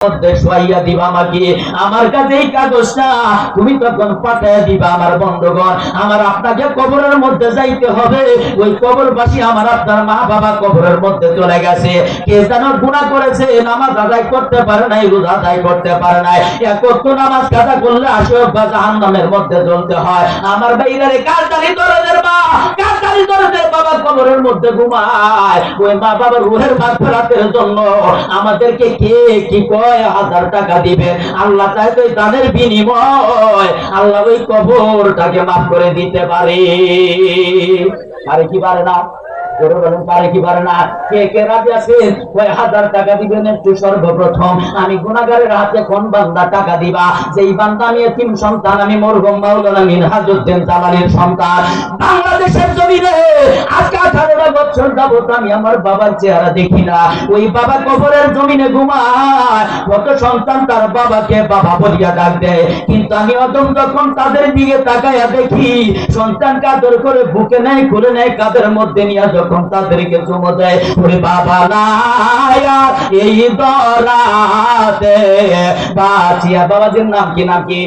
দিবা আমাকে, আমার কাছে এই কাগজটা তুমি তখন পাঠাইয়া দিবা। আমার বন্ধুগণ, আমার আপনাকে কবরের মধ্যে যাইতে হবে। ওই কবরবাসী আমার আপনার মা বাবা কবরের মধ্যে চলে গেছে। কে যেন গুনাহ করেছে, নামাজ আদায় করতে পারে নাই, রোজা আদায় করতে পারে নাই, একত্র নামাজ কাজা করলে আশীর্বাদ বা জাহান্নামের মধ্যে জ্বলতে হয়। আমার বাইরে কালদারি দরদের মা, কালদারি দরদের বাবা কবরের মধ্যে ঘুমায়। ওই মা বাবার রুহের মাগফিরাতের জন্য আমাদেরকে কে কি কয় 1000 টাকা দিবেন। আল্লাহ চায় তো তাদের বিনিময় আল্লাহ ওই কবরটাকে মাফ করে দিতে পারে। পারে কি পারে না? পারে কি পারে না? কে কে রাজি আছেন ওই 1000 টাকা দিবেন? একটু সর্বপ্রথম আমি গুনাহগারের হাতে কোন বান্দা টাকা দিবা? যেই বান্দা আমি এতিম সন্তান, আমি মরহুম মাওলানা মিনহাজউদ্দিন জালালীর সন্তান। বাংলাদেশের জমিনে আজকে 18 বছর যাবত আমি আমার বাবার চেহারা দেখি না। ওই বাবা কবরের জমিনে ঘুমায়, কত সন্তান তার বাবাকে বাবা বলিয়া ডাক দেয়, কিন্তু আমি অদম যখন তাদের দিকে তাকাইয়া দেখি, সন্তানকে আদর করে বুকে নেয়, করে নেয়, কাদের মধ্যে নিয়ে যখন তাদেরকে চুমো দেয়, ওরে বাবা নায়া এই দরাতে বাঁচিয়া। বাবাজির নাম কি? নাম কি?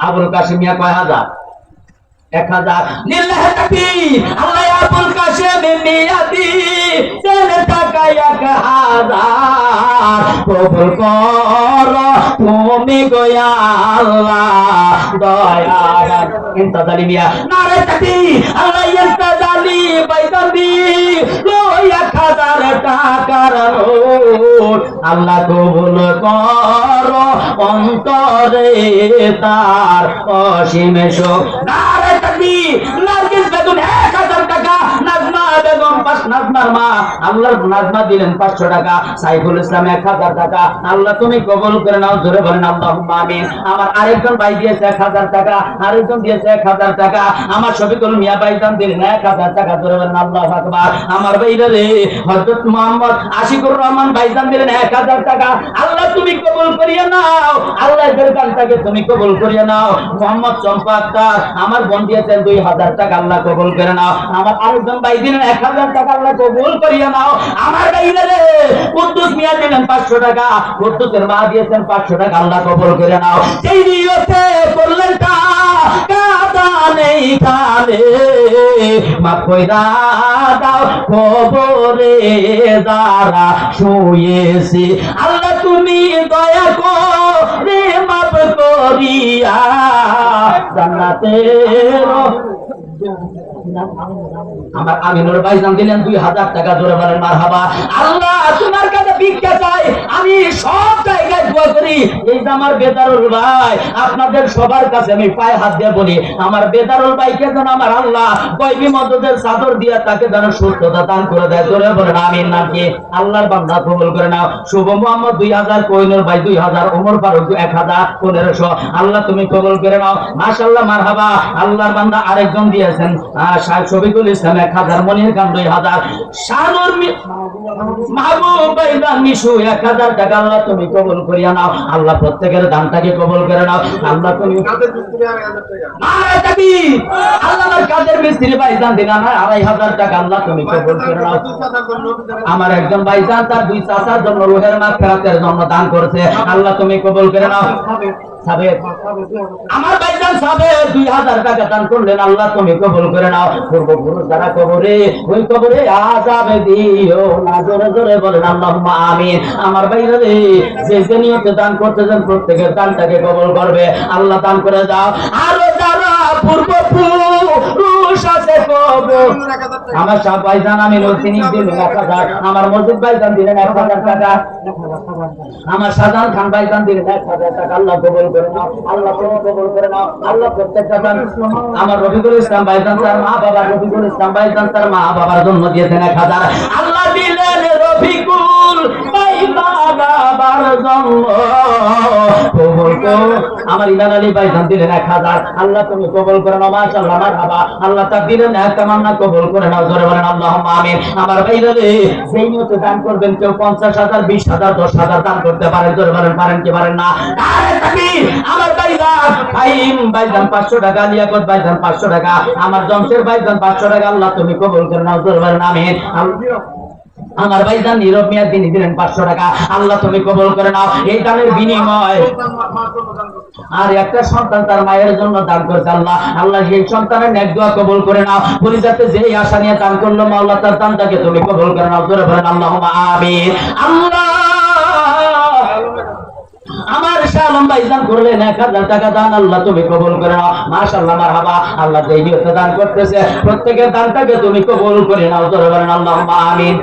আবুল কাশিম মিয়া। কয় হাজার? 1000। লিল্লাহি তাকবীর। আল্লাহ আবুল কাশিম মিয়া দি তেরে টাকা 1000 কবুল করো তুমি গো আল্লাহ দয়ার। ইন্তাজালি মিয়া। নারে তাকবীর। আল্লাহ ইন্তাজালি বাইদাবি লো 1000 টাকার নোট আল্লাহ কবুল করো অন্তরে তার অসীম সুখ। নারে তাকবীর। নার্গিস বেগম 1000 টাকা। নাজমা বেগম নাজমার মা আল্লাহর নাজমা দিলেন 500 টাকা। সাইফুল ইসলাম 1000 টাকা। আল্লাহ তুমি কবুল করে নাও, জোরে বলেন আল্লাহুম্মা আমিন। আমার আরেকজন ভাই দিয়েছে 1000 টাকা, আরেকজন দিয়েছে 1000 টাকা। আমার শফিকুল মিয়া ভাইজান দিলেন 1000 টাকা, জোরে বলেন আল্লাহু আকবার। আমার ভাইরা রে হযরত মুহাম্মদ আশিকুর রহমান ভাইজান দিলেন 1000 টাকা। আল্লাহ তুমি কবুল করিয়া নাও, আল্লাহ এর গানটাকে তুমি কবুল করিয়া নাও। মোহাম্মদ চম্পা আক্তার আমার বোন দিয়েছেন 2000 টাকা, আল্লাহ কবুল করে নাও। আমার আরেকজন ভাই দিলেন 1000 টাকা, আল্লাহ কবুল করিয়া নাও। আমার ভাইরা রে কুদ্দুস মিয়া দিলেন 500 টাকা, কুদ্দুসের মা দিয়েছেন 500 টাকা, আল্লাহ কবুল করে নাও। সেই নিয়তে করলেন কাদা নেই কালে মাফ কইরা দাও কবরে যারা শুয়েছে, আল্লাহ তুমি দয়া করে মাফ করিয়া জান্নাতের। আমার আমিনুর ভাইজান দিলেন 2000 টাকা, জোরে বলেন মারহাবা। আল্লাহ তোমার কাছে ভিক্ষা চাই, আমি সব জায়গায় দোয়া করি। এই যে আমার বেদারুল ভাই, আপনাদের সবার কাছে আমি পায়ে হাত দিয়ে বলি, আমার বেদারুল ভাইকে যেন আমার আল্লাহ কয়বি মদদের চাদর দিয়া তাকে যেন সুস্থতা দান করে দেয়, জোরে বলেন আমিন। নাকি আল্লাহর বান্দা কবুল করে নাও। শুভ মোহাম্মদ 2000, কোহিনুর ভাই 2000, ওমর ফারুক 1000, 1500, আল্লাহ তুমি কবুল করে নাও। মাশাআল্লাহ মারহাবা। আল্লাহর বান্দা আরেকজন দিয়েছেন শফিকুল ইসলাম 1000, মনির খান 2000, শানুর মাহবুব ভাইজান মিশু 1000 টাকা, আল্লাহ তুমি কবুল করিয়া নাও। আল্লাহ প্রত্যেকের দানটাকে কবুল করে নাও। আল্লাহ তুমি নারে তাকবীর। আল্লাহ আমার কাদের মিস্ত্রি ভাইজান দিলেন 2500 টাকা, আল্লাহ তুমি কবুল করে নাও। আমার একজন ভাইজান তার 2 চাচার জন্য রুহের মাগফিরাতের জন্য দান করেছে, আল্লাহ তুমি কবুল করে নাও। আমার ভাইজান সাহেব 2000 টাকা দান করলেন, আল্লাহ তুমি কবুল করে নাও। পূর্বপুরুষ যারা কবরে, ওই কবরে আযাব দিও না, জোরে জোরে বলেন আল্লাহুম্মা আমিন। আমার ভাইরা রে যে যে নিয়তে দান করতেছেন প্রত্যেকের দানটাকে কবুল করবে, আল্লাহ দান করে দাও। আরো যারা পূর্বপুরুষ আছে কবর, আমার সাহেব ভাইজান আমি তিনি দিলেন 1000, আমার মসজিদ ভাইজান দিলেন 1000 টাকা, আমার শাহজাহান খান ভাইজান দিলেন 1000 টাকা, আল্লাহ কবুল করে নাও। আল্লাহ তুমি কবুল করে নাও। আল্লাহ প্রত্যেকটা দান। আমার রফিকুল ইসলাম ভাইজান তার মা বাবা, রফিকুল ইসলাম ভাইজান তার মা বাবার জন্য দিয়েছেন 1000, আল্লাহ দিলেন রফিকুল ভাই বাবার জন্য কবুল করো। আমার ইমান আলী ভাইজান দিলেন 1000, আল্লাহ তুমি কবুল করে নাও। মাশাআল্লাহ মারহাবা। আল্লাহ তা দিলেন তামান্না কবুল করে নাও, জোরে বলেন আল্লাহুম্মা আমিন। আমার ভাইরা রে যেই নিয়তে দান করবেন, কেউ 50000, 20000, 10000 দান করতে পারে, জোরে বলেন পারেন কি পারেন না? নারে তাকবীর। আমার ভাইজান ফাহিম ভাইজান 500 টাকা, লিয়াকত ভাইজান 500 টাকা, আমার জমশের ভাইজান 500 টাকা, আল্লাহ তুমি কবুল করে নাও, জোরে বলেন আমিন। আমার ভাইজান নীরব মিয়া তিনি দিলেন 500 টাকা। আল্লাহ তুমি কবুল করে নাও এই দানের বিনিময়। আর একটা সন্তান তার মায়ের জন্য দান করছে, আল্লাহ আল্লাহ সেই সন্তানের নেক দোয়া কবুল করে নাও। পরিজাতে যেই আশা নিয়ে দান করলো মাওলা তার দানটাকে তুমি কবুল করে নাও। জোরে বলেন আল্লাহুম্মা আমিন। আল্লাহ আমার শাহ আলম ভাইজান করলেন 1000 টাকা দান, আল্লাহ তুমি কবুল করে নাও। মাশাআল্লাহ মারহাবা। আল্লাহ যেই নিয়তে দান করতেছে প্রত্যেকের দানটাকে তুমি কবুল করে নাও। জোরে বলেন আল্লাহুম্মা আমিন।